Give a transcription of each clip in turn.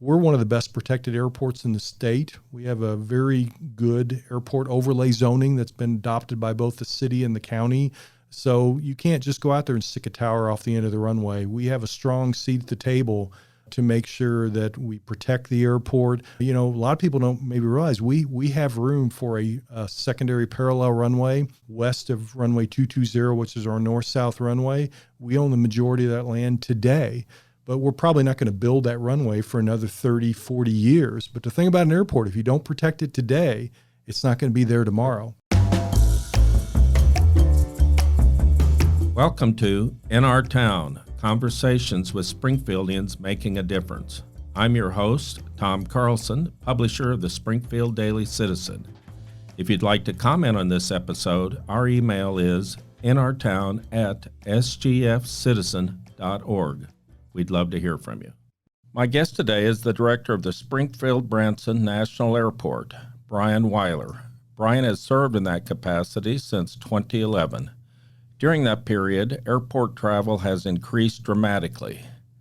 We're one of the best protected airports in the state. We have a very good airport overlay zoning that's been adopted by both the city and the county. So you can't just go out there and stick a tower off the end of the runway. We have a strong seat at the table to make sure that we protect the airport. A lot of people don't maybe realize we have room for a secondary parallel runway west of runway 220, which is our north-south runway. We own the majority of that land today, but we're probably not going to build that runway for another 30, 40 years. But the thing about an airport, if you don't protect it today, it's not going to be there tomorrow. Welcome to In Our Town, Conversations with Springfieldians Making a Difference. I'm your host, Tom Carlson, publisher of the Springfield Daily Citizen. If you'd like to comment on this episode, our email is inourtown@sgfcitizen.org. We'd love to hear from you. My guest today is the director of the Springfield-Branson National Airport, Brian Weiler. Brian has served in that capacity since 2011. During that period, airport travel has increased dramatically,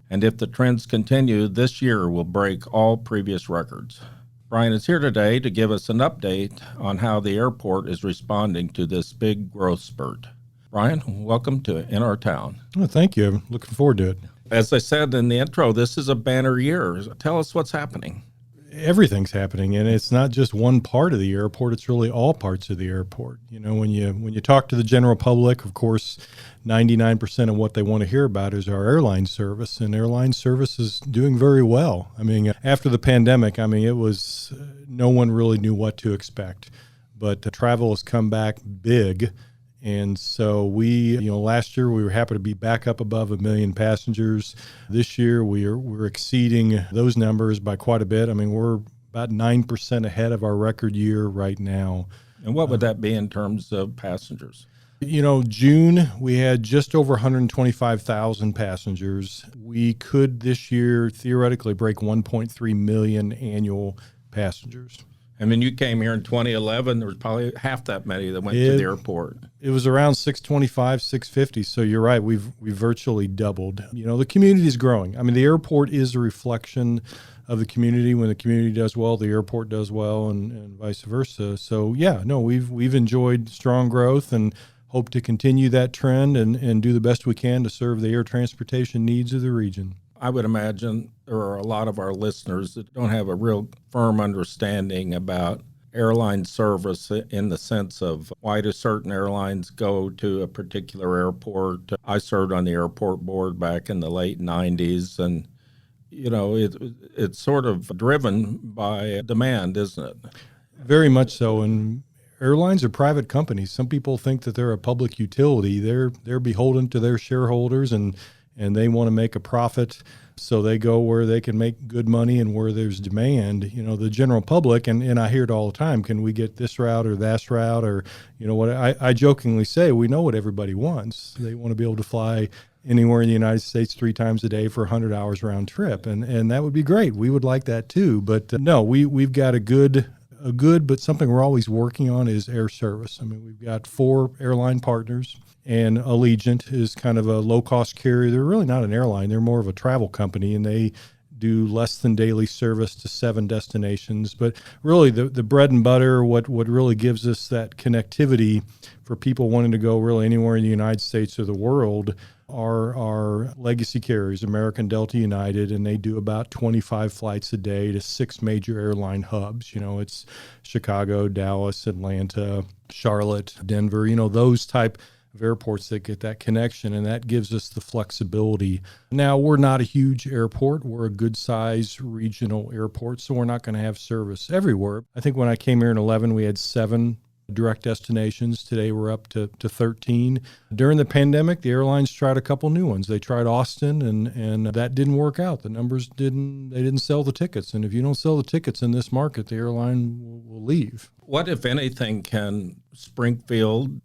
and if the trends continue, this year will break all previous records. Brian is here today to give us an update on how the airport is responding to this big growth spurt. Brian, welcome to In Our Town. Well, thank you. I'm looking forward to it. As I said in the intro, this is a banner year. Tell us what's happening. Everything's happening, and it's not just one part of the airport. It's really all parts of the airport. When you talk to the general public, of course, 99% of what they want to hear about is our airline service, and airline service is doing very well. After the pandemic, it was no one really knew what to expect, but travel has come back big. And so last year we were happy to be back up above 1 million passengers. This year we're exceeding those numbers by quite a bit. We're about 9% ahead of our record year right now. And what would that be in terms of passengers? June, we had just over 125,000 passengers. We could this year theoretically break 1.3 million annual passengers. You came here in 2011, there was probably half that many that went to the airport. It was around 625, 650. So you're right. We've virtually doubled. The community is growing. The airport is a reflection of the community. When the community does well, the airport does well, and vice versa. So we've enjoyed strong growth and hope to continue that trend and do the best we can to serve the air transportation needs of the region. I would imagine there are a lot of our listeners that don't have a real firm understanding about airline service in the sense of why do certain airlines go to a particular airport. I served on the airport board back in the late 90s, and it's sort of driven by demand, isn't it? Very much so. And airlines are private companies. Some people think that they're a public utility. They're beholden to their shareholders, and they want to make a profit, so they go where they can make good money and where there's demand. The general public, and I hear it all the time, can we get this route or that route? Or, what I jokingly say, we know what everybody wants. They want to be able to fly anywhere in the United States 3 times a day for 100 hours round trip, and that would be great. We would like that too, but no, we've got a good, but something we're always working on is air service. We've got 4 airline partners, and Allegiant is kind of a low-cost carrier. They're really not an airline. They're more of a travel company, and they do less than daily service to 7 destinations. But really the bread and butter, what really gives us that connectivity for people wanting to go really anywhere in the United States or the world are our legacy carriers, American, Delta, United, and they do about 25 flights a day to 6 major airline hubs. It's Chicago, Dallas, Atlanta, Charlotte, Denver, those type of airports that get that connection, and that gives us the flexibility. Now, we're not a huge airport. We're a good-sized regional airport, so we're not going to have service everywhere. I think when I came here in 2011, we had 7 direct destinations. Today we're up to 13. During the pandemic, the airlines tried a couple new ones. They tried Austin, and that didn't work out. The numbers they didn't sell the tickets. And if you don't sell the tickets in this market, the airline will leave. What, if anything, can the Springfield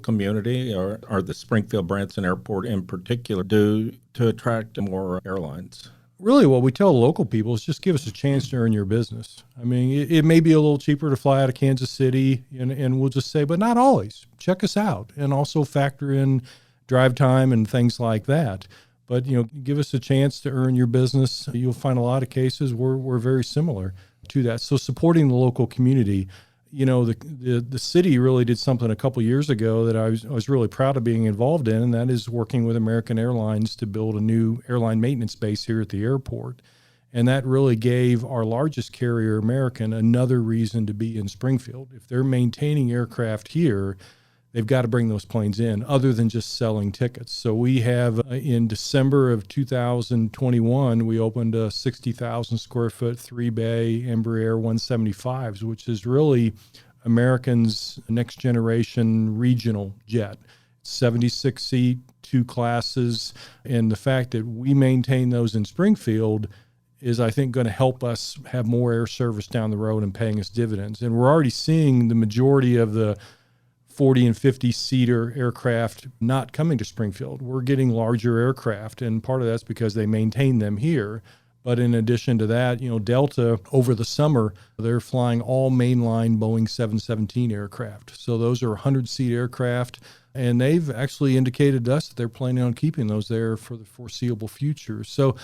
community or the Springfield-Branson Airport in particular do to attract more airlines? Really, what we tell local people is just give us a chance to earn your business. It may be a little cheaper to fly out of Kansas City, and we'll just say, but not always. Check us out, and also factor in drive time and things like that. But, give us a chance to earn your business. You'll find a lot of cases we're very similar to that. So supporting the local community, the city really did something a couple years ago that I was really proud of being involved in, and that is working with American Airlines to build a new airline maintenance base here at the airport. And that really gave our largest carrier, American, another reason to be in Springfield. If they're maintaining aircraft here, they've got to bring those planes in other than just selling tickets. So we have, in December of 2021, we opened a 60,000 square foot 3-bay Embraer 175s, which is really American's next generation regional jet. 76 seat, 2 classes. And the fact that we maintain those in Springfield is, I think, going to help us have more air service down the road and paying us dividends. And we're already seeing the majority of the 40 and 50 seater aircraft not coming to Springfield. We're getting larger aircraft, and part of that's because they maintain them here. But in addition to that, Delta, over the summer, they're flying all mainline Boeing 717 aircraft. So those are 100-seat aircraft, and they've actually indicated to us that they're planning on keeping those there for the foreseeable future. So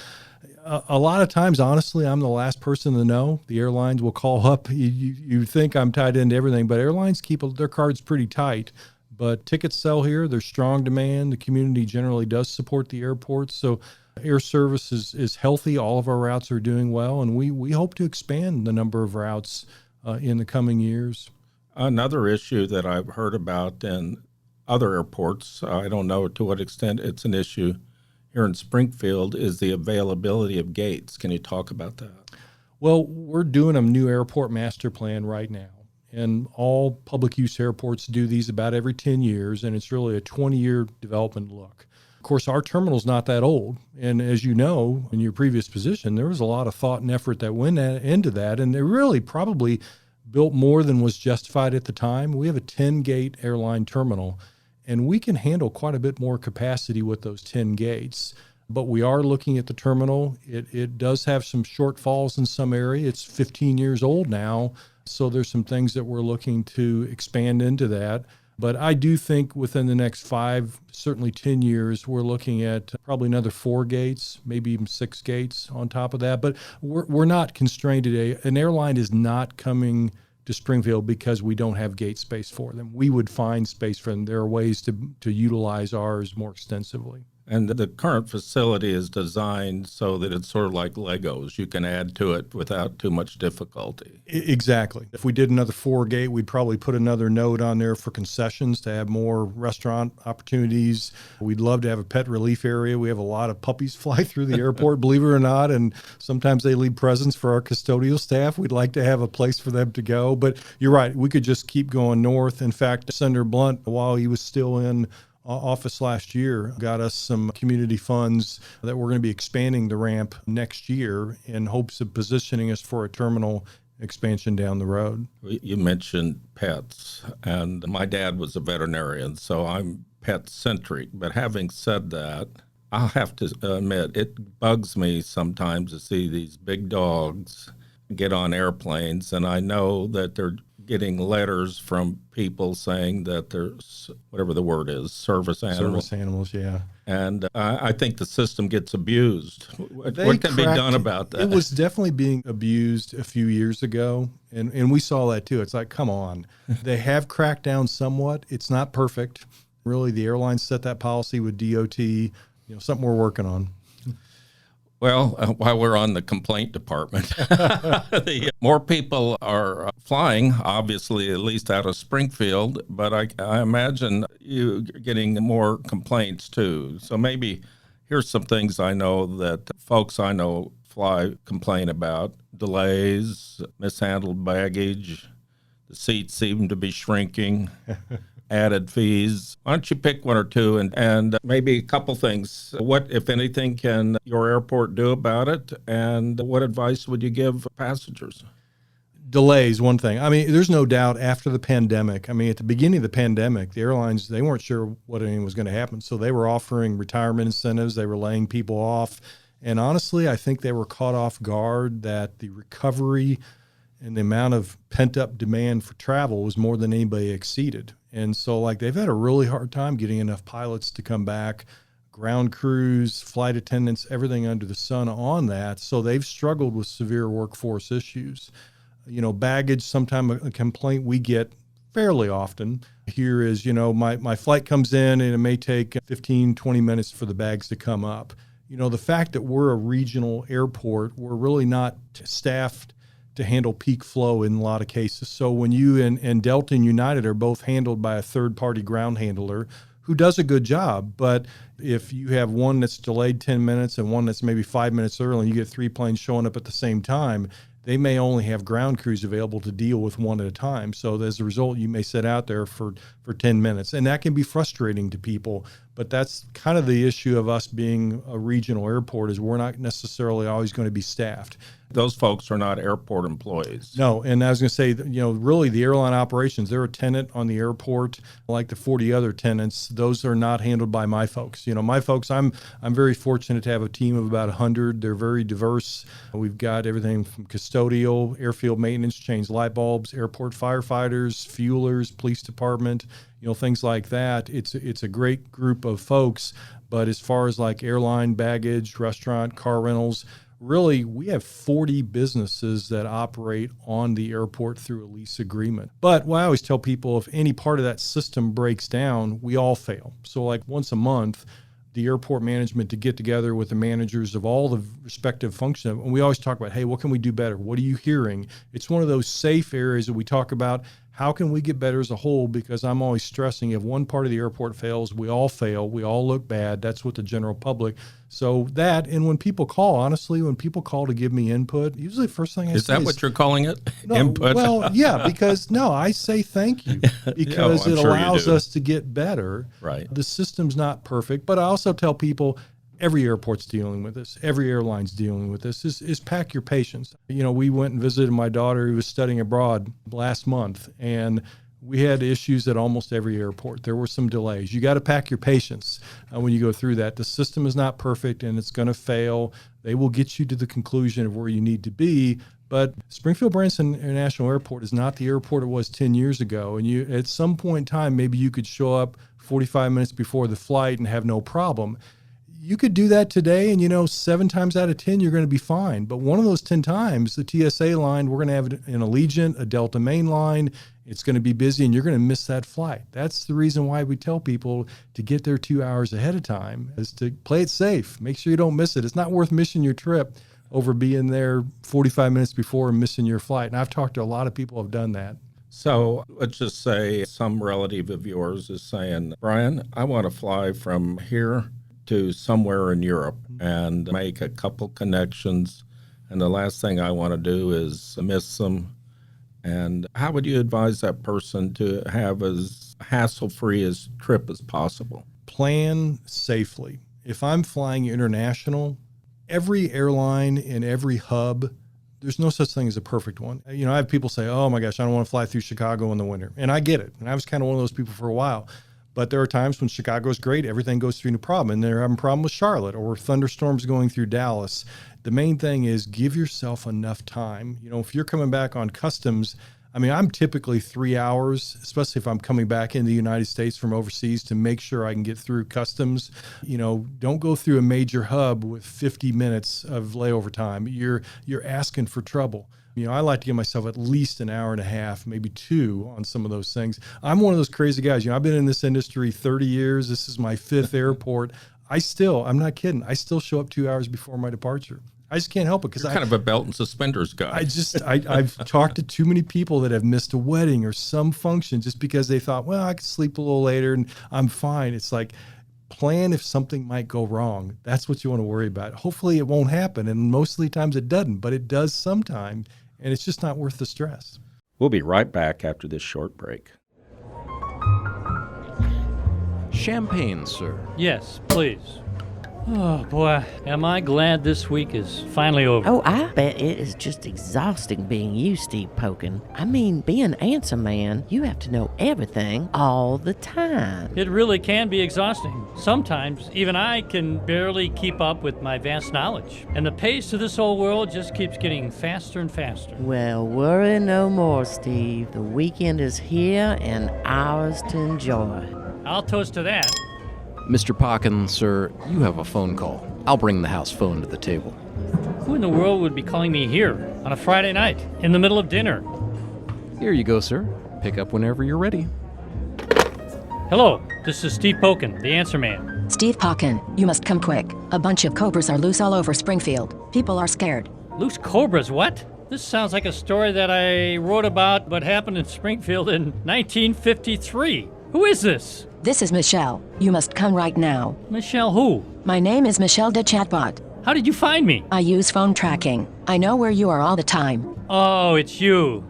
a lot of times, honestly, I'm the last person to know. The airlines will call up. You think I'm tied into everything, but airlines keep their cards pretty tight. But tickets sell here. There's strong demand. The community generally does support the airport. So air service is healthy. All of our routes are doing well, and we hope to expand the number of routes in the coming years. Another issue that I've heard about in other airports, I don't know to what extent it's an issue here in Springfield, is the availability of gates. Can you talk about that? Well, we're doing a new airport master plan right now, and all public use airports do these about every 10 years, and it's really a 20-year development look. Of course, our terminal's not that old, and as you know, in your previous position, there was a lot of thought and effort that went into that, and they really probably built more than was justified at the time. We have a 10-gate airline terminal, and we can handle quite a bit more capacity with those 10 gates. But we are looking at the terminal. It does have some shortfalls in some area. It's 15 years old now, so there's some things that we're looking to expand into that. But I do think within the next 5, certainly 10 years, we're looking at probably another 4 gates, maybe even 6 gates on top of that. But we're not constrained today. An airline is not coming to Springfield because we don't have gate space for them. We would find space for them. There are ways to utilize ours more extensively. And the current facility is designed so that it's sort of like Legos. You can add to it without too much difficulty. Exactly. If we did another 4-gate, we'd probably put another note on there for concessions to have more restaurant opportunities. We'd love to have a pet relief area. We have a lot of puppies fly through the airport, believe it or not, and sometimes they leave presents for our custodial staff. We'd like to have a place for them to go. But you're right, we could just keep going north. In fact, Senator Blunt, while he was still in office last year, got us some community funds that we're going to be expanding the ramp next year in hopes of positioning us for a terminal expansion down the road. You mentioned pets, and my dad was a veterinarian, so I'm pet-centric. But having said that, I'll have to admit, it bugs me sometimes to see these big dogs get on airplanes, and I know that they're getting letters from people saying that there's, whatever the word is, service animals. Service animals, yeah. And I think the system gets abused. What can be done about that? It was definitely being abused a few years ago, and we saw that too. It's like, come on. They have cracked down somewhat. It's not perfect. Really, the airlines set that policy with DOT, something we're working on. Well, while we're on the complaint department, more people are flying, obviously, at least out of Springfield, but I imagine you getting more complaints too. So maybe here's some things I know that folks I know complain about: delays, mishandled baggage, the seats seem to be shrinking. Added fees. Why don't you pick one or two and maybe a couple things? What, if anything, can your airport do about it? And what advice would you give passengers? Delays, one thing. I mean, there's no doubt after the pandemic. I mean, at the beginning of the pandemic, the airlines, they weren't sure what anything was going to happen. So they were offering retirement incentives. They were laying people off. And honestly, I think they were caught off guard that the recovery and the amount of pent-up demand for travel was more than anybody exceeded. And so, they've had a really hard time getting enough pilots to come back. Of ground crews, flight attendants, everything under the sun on that. So they've struggled with severe workforce issues. Baggage, sometimes a complaint we get fairly often here is, my flight comes in and it may take 15, 20 minutes for the bags to come up. The fact that we're a regional airport, we're really not staffed to handle peak flow in a lot of cases. So when you and Delta and United are both handled by a third-party ground handler who does a good job, but if you have one that's delayed 10 minutes and one that's maybe 5 minutes early and you get 3 planes showing up at the same time, they may only have ground crews available to deal with one at a time. So as a result, you may sit out there for 10 minutes. And that can be frustrating to people. But that's kind of the issue of us being a regional airport is we're not necessarily always going to be staffed. Those folks are not airport employees. No, and I was going to say, really the airline operations, they're a tenant on the airport, like the 40 other tenants. Those are not handled by my folks. My folks, I'm very fortunate to have a team of about 100. They're very diverse. We've got everything from custodial, airfield maintenance, change light bulbs, airport firefighters, fuelers, police department, things like that. It's a great group of folks. But as far as like airline, baggage, restaurant, car rentals, really, we have 40 businesses that operate on the airport through a lease agreement. But what I always tell people, if any part of that system breaks down, we all fail. So like once a month, the airport management to get together with the managers of all the respective functions. And we always talk about, hey, what can we do better? What are you hearing? It's one of those safe areas that we talk about. How can we get better as a whole? Because I'm always stressing if one part of the airport fails, we all fail. We all look bad. That's what the general public. So that, and when people call, honestly, when people call to give me input, usually the first thing I say is that what you're calling it? No, input? Well, yeah, because I say thank you because it allows us to get better. Right. The system's not perfect, but I also tell people every airport's dealing with this. Every airline's dealing with this. Is pack your patience. We went and visited my daughter who was studying abroad last month, and we had issues at almost every airport. There were some delays. You got to pack your patience when you go through that. The system is not perfect, and it's going to fail. They will get you to the conclusion of where you need to be. But Springfield-Branson National Airport is not the airport it was 10 years ago. And at some point in time, maybe you could show up 45 minutes before the flight and have no problem. You could do that today, and 7 times out of 10, you're going to be fine. But one of those 10 times, the TSA line, we're going to have an Allegiant, a Delta main line. It's going to be busy, and you're going to miss that flight. That's the reason why we tell people to get there 2 hours ahead of time, is to play it safe. Make sure you don't miss it. It's not worth missing your trip over being there 45 minutes before and missing your flight. And I've talked to a lot of people who have done that. So let's just say some relative of yours is saying, Brian, I want to fly from here to somewhere in Europe and make a couple connections, and the last thing I want to do is miss them. And how would you advise that person to have as hassle-free a trip as possible? Plan safely. If I'm flying international, every airline in every hub, there's no such thing as a perfect one. I have people say, oh my gosh, I don't want to fly through Chicago in the winter. And I get it. And I was kind of one of those people for a while. But there are times when Chicago is great, everything goes through no problem. And they're having a problem with Charlotte or thunderstorms going through Dallas. The main thing is give yourself enough time. If you're coming back on customs, I'm typically 3 hours, especially if I'm coming back into the United States from overseas to make sure I can get through customs. Don't go through a major hub with 50 minutes of layover time. You're asking for trouble. I like to give myself at least an hour and a half, maybe 2 on some of those things. I'm one of those crazy guys. I've been in this industry 30 years. This is my 5th airport. I'm not kidding. I still show up 2 hours before my departure. I just can't help it because I'm kind of a belt and suspenders guy. I've talked to too many people that have missed a wedding or some function just because they thought, well, I could sleep a little later and I'm fine. It's like, plan if something might go wrong. That's what you want to worry about. Hopefully it won't happen. And most of the times it doesn't, but it does sometimes. And it's just not worth the stress. We'll be right back after this short break. Champagne, sir. Yes, please. Oh, boy, am I glad this week is finally over. Oh, I bet it is just exhausting being you, Steve Pokin. Being Answer Man, you have to know everything all the time. It really can be exhausting. Sometimes, even I can barely keep up with my vast knowledge. And the pace of this whole world just keeps getting faster and faster. Well, worry no more, Steve. The weekend is here and ours to enjoy. I'll toast to that. Mr. Pocken, sir, you have a phone call. I'll bring the house phone to the table. Who in the world would be calling me here on a Friday night in the middle of dinner? Here you go, sir. Pick up whenever you're ready. Hello, this is Steve Pokin, the answer man. Steve Pocken, you must come quick. A bunch of cobras are loose all over Springfield. People are scared. Loose cobras, what? This sounds like a story that I wrote about what happened in Springfield in 1953. Who is this? This is Michelle. You must come right now. Michelle who? My name is Michelle the Chatbot. How did you find me? I use phone tracking. I know where you are all the time. Oh, it's you,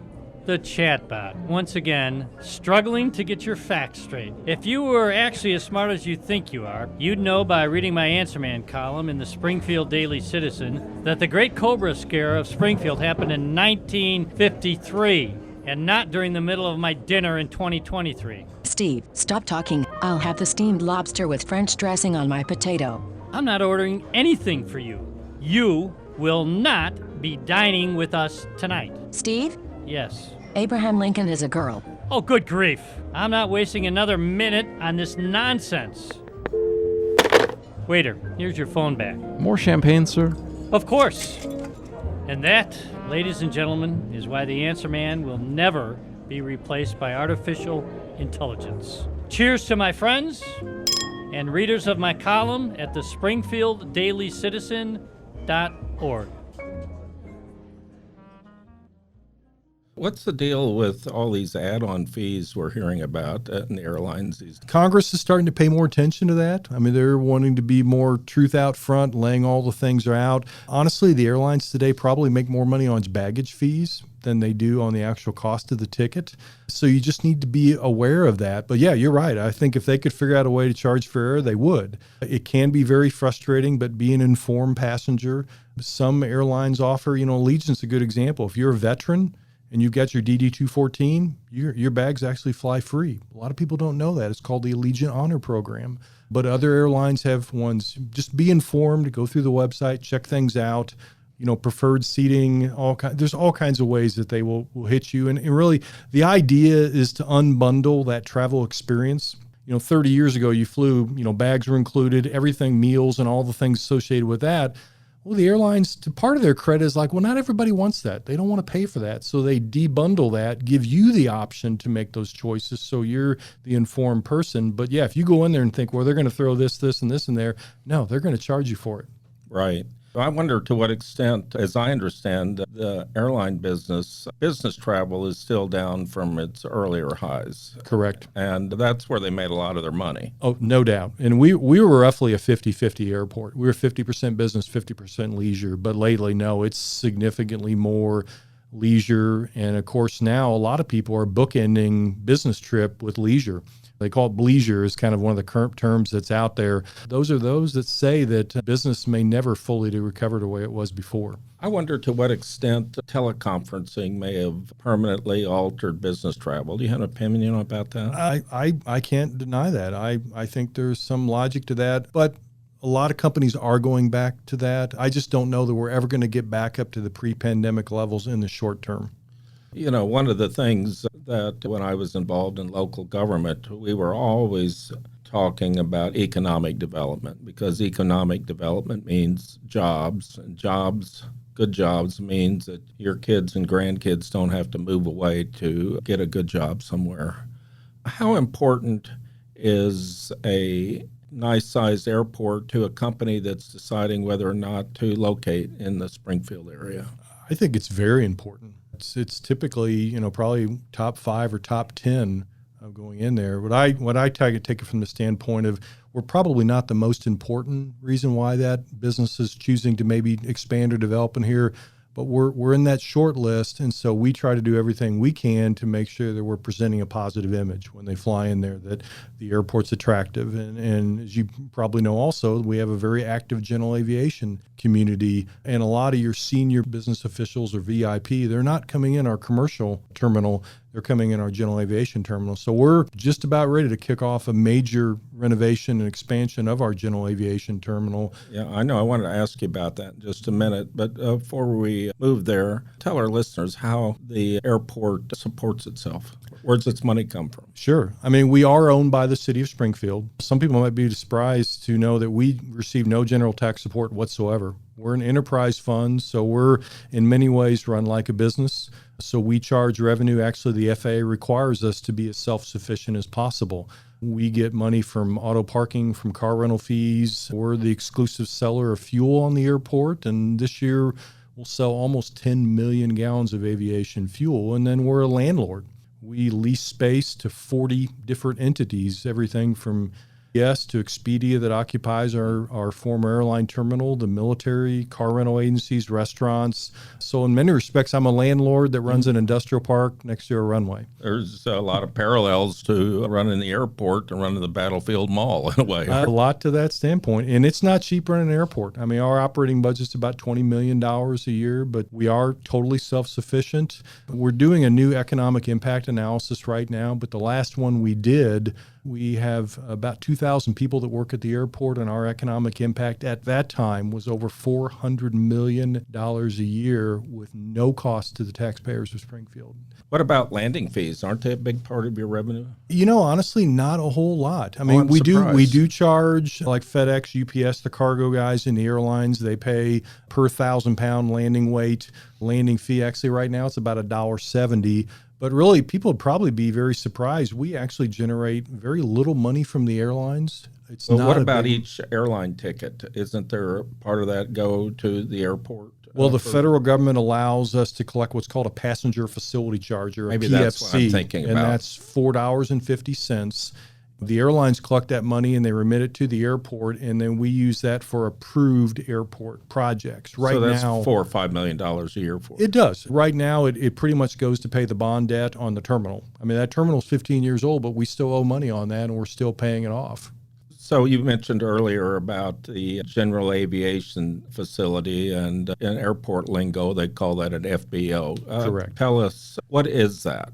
the chatbot. Once again, struggling to get your facts straight. If you were actually as smart as you think you are, you'd know by reading my Answer Man column in the Springfield Daily Citizen that the Great Cobra Scare of Springfield happened in 1953 and not during the middle of my dinner in 2023. Steve, stop talking. I'll have the steamed lobster with French dressing on my potato. I'm not ordering anything for you. You will not be dining with us tonight. Steve, Yes. Abraham Lincoln is a girl. Oh, good grief. I'm not wasting another minute on this nonsense. Waiter, here's your phone back. More champagne, sir? Of course. And that, ladies and gentlemen, is why the answer man will never be replaced by artificial intelligence. Cheers to my friends and readers of my column at the SpringfieldDailyCitizen.org. What's the deal with all these add-on fees we're hearing about in the airlines these days? Congress is starting to pay more attention to that. I mean, they're wanting to be more truth out front, laying all the things out. Honestly, the airlines today probably make more money on baggage fees than they do on the actual cost of the ticket. So you just need to be aware of that. But yeah, you're right. I think if they could figure out a way to charge for air, they would. It can be very frustrating, but be an informed passenger. Some airlines offer, Allegiant's a good example. If you're a veteran and you get your DD-214, your bags actually fly free. A lot of people don't know that. It's called the Allegiant Honor Program. But other airlines have ones. Just be informed, go through the website, check things out, preferred seating, there's all kinds of ways that they will hit you. And really, the idea is to unbundle that travel experience. 30 years ago, you flew, bags were included, everything, meals, and all the things associated with that. Well, the airlines, part of their credit is like, well, not everybody wants that. They don't want to pay for that. So they debundle that, give you the option to make those choices so you're the informed person. But yeah, if you go in there and think, well, they're going to throw this, and this in there, no, they're going to charge you for it. Right. I wonder to what extent, as I understand, the airline business travel is still down from its earlier highs. Correct. And that's where they made a lot of their money. Oh, no doubt. And we were roughly a 50-50 airport. We were 50% business, 50% leisure. But lately, no, it's significantly more leisure. And of course, now a lot of people are bookending business trip with leisure. They call it bleisure is kind of one of the current terms that's out there. Those are those that say that business may never fully recover the way it was before. I wonder to what extent teleconferencing may have permanently altered business travel. Do you have an opinion about that? I can't deny that. I think there's some logic to that, but a lot of companies are going back to that. I just don't know that we're ever going to get back up to the pre-pandemic levels in the short term. One of the things that when I was involved in local government, we were always talking about economic development, because economic development means jobs, and good jobs means that your kids and grandkids don't have to move away to get a good job somewhere. How important is a nice-sized airport to a company that's deciding whether or not to locate in the Springfield area? I think it's very important. It's typically, probably top 5 or top 10 of going in there. What I take it from the standpoint of we're probably not the most important reason why that business is choosing to maybe expand or develop in here, but we're in that short list, and so we try to do everything we can to make sure that we're presenting a positive image when they fly in there, that the airport's attractive. And as you probably know also, we have a very active general aviation community, and a lot of your senior business officials or VIP, they're not coming in our commercial terminal, they're coming in our general aviation terminal. So we're just about ready to kick off a major renovation and expansion of our general aviation terminal. Yeah, I know. I wanted to ask you about that in just a minute. But before we move there, tell our listeners how the airport supports itself. Where's its money come from? Sure. I mean, we are owned by the city of Springfield. Some people might be surprised to know that we receive no general tax support whatsoever. We're an enterprise fund, so we're in many ways run like a business. So we charge revenue. Actually, the FAA requires us to be as self-sufficient as possible. We get money from auto parking, from car rental fees. We're the exclusive seller of fuel on the airport, and this year we'll sell almost 10 million gallons of aviation fuel, and then we're a landlord. We lease space to 40 different entities, everything from to Expedia that occupies our former airline terminal, the military, car rental agencies, restaurants. So in many respects, I'm a landlord that runs an industrial park next to a runway. There's a lot of parallels to running the airport and running the Battlefield Mall in a way. A lot to that standpoint. And it's not cheap running an airport. I mean, our operating budget's about $20 million a year, but we are totally self-sufficient. We're doing a new economic impact analysis right now, but the last one we did, we have about 2,000 people that work at the airport, and our economic impact at that time was over $400 million a year with no cost to the taxpayers of Springfield. What about landing fees? Aren't they a big part of your revenue? You know, honestly, not a whole lot. I mean, we do charge, like FedEx, UPS, the cargo guys in the airlines. They pay per 1,000-pound landing weight landing fee. Actually, right now it's about $1.70. But really, people would probably be very surprised. We actually generate very little money from the airlines. It's well, not what about each airline ticket? Isn't there part of that go to the airport? Well, the federal government allows us to collect what's called a passenger facility charge, or a PFC. That's what I'm thinking about. And that's $4.50. The airlines collect that money and they remit it to the airport, and then we use that for approved airport projects. Right now, so that's now, $4 or $5 million a year for it. Does. Right now, it pretty much goes to pay the bond debt on the terminal. I mean, that terminal's 15 years old, but we still owe money on that, and we're still paying it off. So you mentioned earlier about the general aviation facility, and in airport lingo, they call that an FBO. Correct. Tell us, what is that?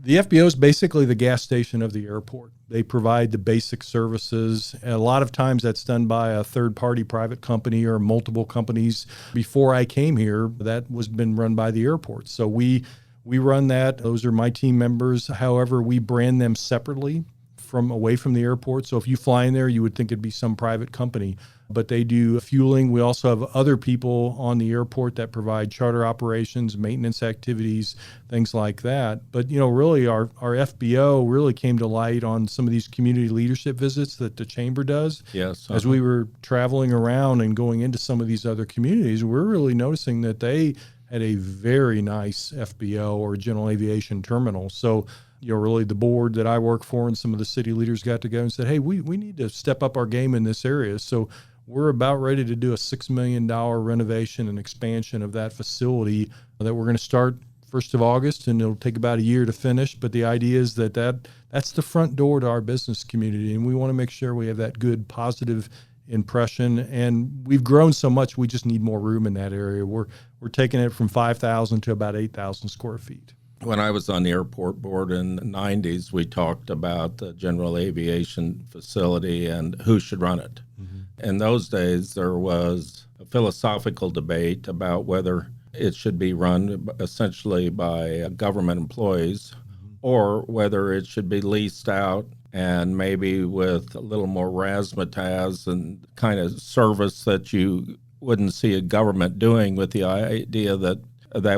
The FBO is basically the gas station of the airport. They provide the basic services. And a lot of times that's done by a third-party private company or multiple companies. Before I came here, that was been run by the airport. So we run that. Those are my team members. However, we brand them separately away from the airport. So if you fly in there, you would think it'd be some private company. But they do fueling. We also have other people on the airport that provide charter operations, maintenance activities, things like that. But, you know, really our FBO really came to light on some of these community leadership visits that the chamber does. Yes. As we were traveling around and going into some of these other communities, we're really noticing that they had a very nice FBO, or general aviation terminal. So, you know, really the board that I work for and some of the city leaders got together and said, hey, we need to step up our game in this area. So we're about ready to do a $6 million renovation and expansion of that facility that we're going to start 1st of August, and it'll take about a year to finish. But the idea is that's the front door to our business community, and we want to make sure we have that good, positive impression. And we've grown so much, we just need more room in that area. We're taking it from 5,000 to about 8,000 square feet. When I was on the airport board in the 90s, we talked about the general aviation facility and who should run it. Mm-hmm. In those days, there was a philosophical debate about whether it should be run essentially by government employees, mm-hmm. or whether it should be leased out and maybe with a little more razzmatazz and kind of service that you wouldn't see a government doing, with the idea that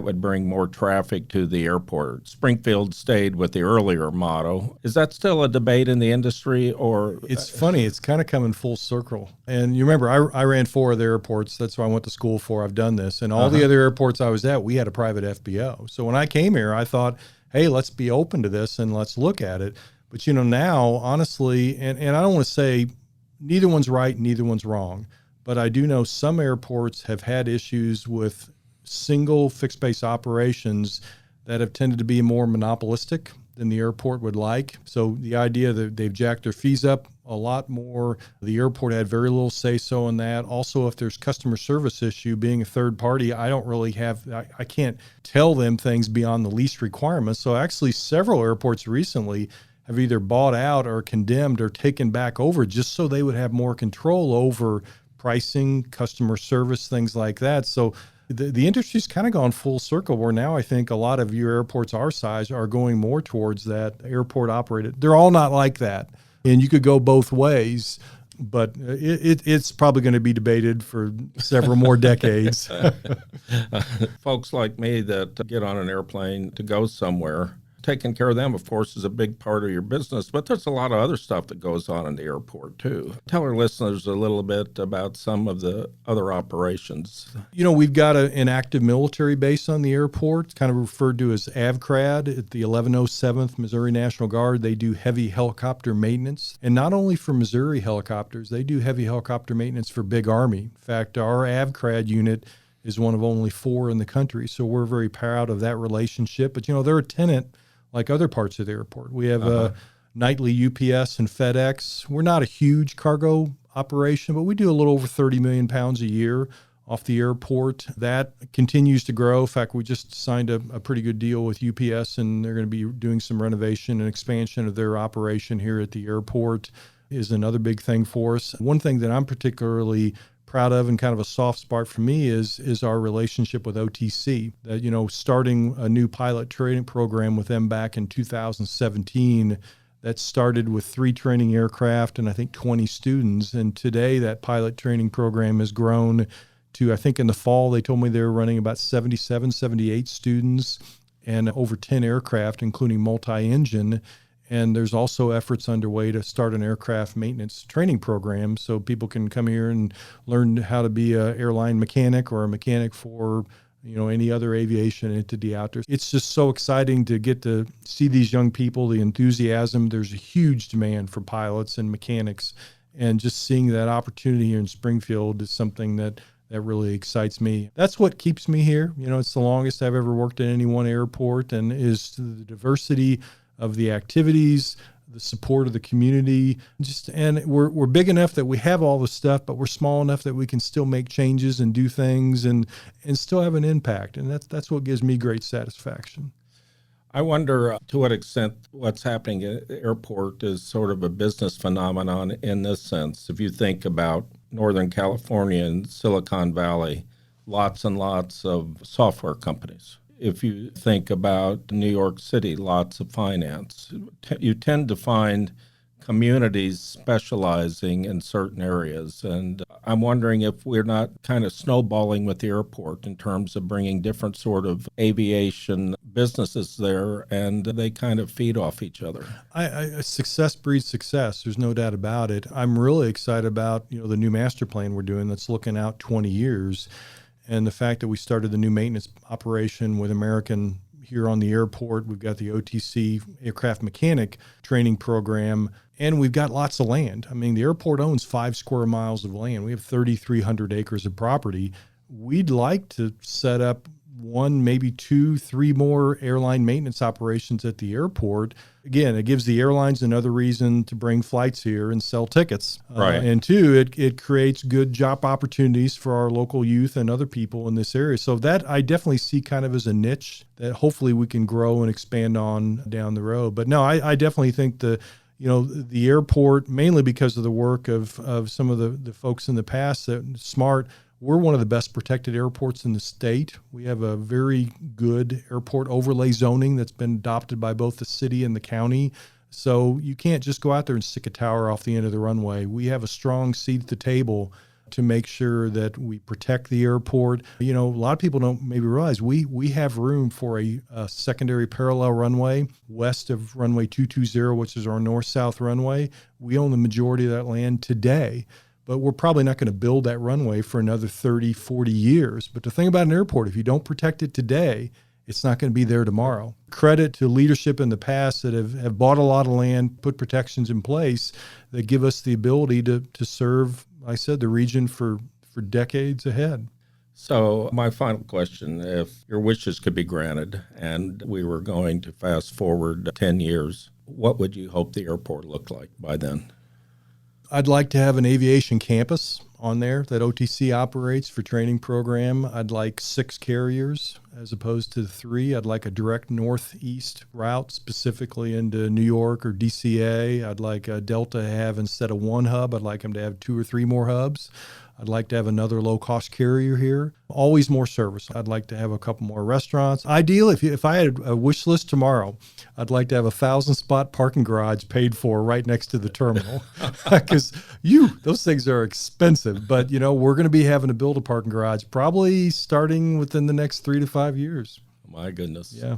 would bring more traffic to the airport. Springfield stayed with the earlier motto. Is that still a debate in the industry, or? It's funny. It's kind of coming full circle. And you remember, I ran 4 of the airports. That's what I went to school for. I've done this. And all the other airports I was at, we had a private FBO. So when I came here, I thought, hey, let's be open to this and let's look at it. But, you know, now, honestly, and I don't want to say neither one's right, neither one's wrong, but I do know some airports have had issues with single fixed base operations that have tended to be more monopolistic than the airport would like. So the idea that they've jacked their fees up a lot more, the airport had very little say-so in that. Also, if there's customer service issue, being a third party, I don't really have, I can't tell them things beyond the lease requirements. So actually several airports recently have either bought out or condemned or taken back over just so they would have more control over pricing, customer service, things like that. So The industry's kind of gone full circle where now I think a lot of your airports our size are going more towards that airport operated. They're all not like that. And you could go both ways, but it's probably going to be debated for several more decades. Folks like me that get on an airplane to go somewhere, taking care of them, of course, is a big part of your business, but there's a lot of other stuff that goes on in the airport, too. Tell our listeners a little bit about some of the other operations. We've got an active military base on the airport, kind of referred to as AVCRAD at the 1107th Missouri National Guard. They do heavy helicopter maintenance, and not only for Missouri helicopters, they do heavy helicopter maintenance for Big Army. In fact, our AVCRAD unit is one of only 4 in the country, so we're very proud of that relationship. But, they're a tenant like other parts of the airport. We have nightly UPS and FedEx. We're not a huge cargo operation, but we do a little over 30 million pounds a year off the airport. That continues to grow. In fact, we just signed a pretty good deal with UPS, and they're going to be doing some renovation and expansion of their operation here at the airport is another big thing for us. One thing that I'm particularly proud of and kind of a soft spot for me is our relationship with OTC. That, starting a new pilot training program with them back in 2017 that started with 3 training aircraft and I think 20 students. And today that pilot training program has grown to, I think in the fall, they told me they were running about 77, 78 students and over 10 aircraft, including multi-engine. And there's also efforts underway to start an aircraft maintenance training program so people can come here and learn how to be an airline mechanic or a mechanic for, any other aviation entity out there. It's just so exciting to get to see these young people, the enthusiasm. There's a huge demand for pilots and mechanics. And just seeing that opportunity here in Springfield is something that really excites me. That's what keeps me here. It's the longest I've ever worked at any one airport, and is the diversity of the activities, the support of the community, and we're big enough that we have all the stuff, but we're small enough that we can still make changes and do things and still have an impact. And that's what gives me great satisfaction. I wonder to what extent what's happening at the airport is sort of a business phenomenon in this sense. If you think about Northern California and Silicon Valley, lots and lots of software companies. If you think about New York City, lots of finance. You tend to find communities specializing in certain areas. And I'm wondering if we're not kind of snowballing with the airport in terms of bringing different sort of aviation businesses there, and they kind of feed off each other. Success breeds success. There's no doubt about it. I'm really excited about the new master plan we're doing that's looking out 20 years. And the fact that we started the new maintenance operation with American here on the airport, we've got the OTC aircraft mechanic training program, and we've got lots of land. I mean, the airport owns 5 square miles of land. We have 3,300 acres of property. We'd like to set up 1, maybe 2, 3 more airline maintenance operations at the airport. Again, it gives the airlines another reason to bring flights here and sell tickets. Right. And 2, it creates good job opportunities for our local youth and other people in this area. So that I definitely see kind of as a niche that hopefully we can grow and expand on down the road. But no, I definitely think the airport, mainly because of the work of some of the folks in the past that smart. We're one of the best protected airports in the state. We have a very good airport overlay zoning that's been adopted by both the city and the county. So you can't just go out there and stick a tower off the end of the runway. We have a strong seat at the table to make sure that we protect the airport. A lot of people don't maybe realize we have room for a secondary parallel runway west of runway 220, which is our north-south runway. We own the majority of that land today. But we're probably not going to build that runway for another 30, 40 years. But the thing about an airport, if you don't protect it today, it's not going to be there tomorrow. Credit to leadership in the past that have bought a lot of land, put protections in place that give us the ability to serve, like I said, the region for decades ahead. So my final question, if your wishes could be granted and we were going to fast forward 10 years, what would you hope the airport looked like by then? I'd like to have an aviation campus on there that OTC operates for training program. I'd like 6 carriers as opposed to 3. I'd like a direct northeast route specifically into New York or DCA. I'd like Delta to have, instead of 1 hub, I'd like them to have 2 or 3 more hubs. I'd like to have another low-cost carrier here. Always more service. I'd like to have a couple more restaurants. Ideal, if I had a wish list tomorrow, I'd like to have 1,000-spot parking garage paid for right next to the terminal. Because those things are expensive. But, we're going to be having to build a parking garage probably starting within the next 3 to 5 years. My goodness. Yeah.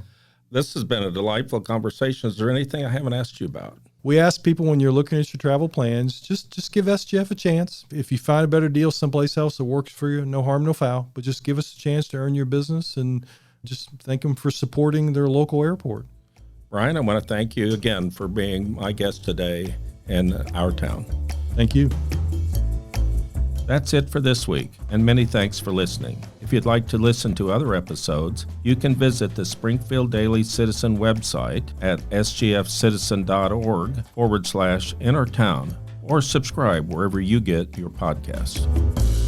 This has been a delightful conversation. Is there anything I haven't asked you about? We ask people when you're looking at your travel plans, just give SGF a chance. If you find a better deal someplace else that works for you, no harm, no foul. But just give us a chance to earn your business and just thank them for supporting their local airport. Brian, I want to thank you again for being my guest today in our town. Thank you. That's it for this week, and many thanks for listening. If you'd like to listen to other episodes, you can visit the Springfield Daily Citizen website at sgfcitizen.org/innertown or subscribe wherever you get your podcasts.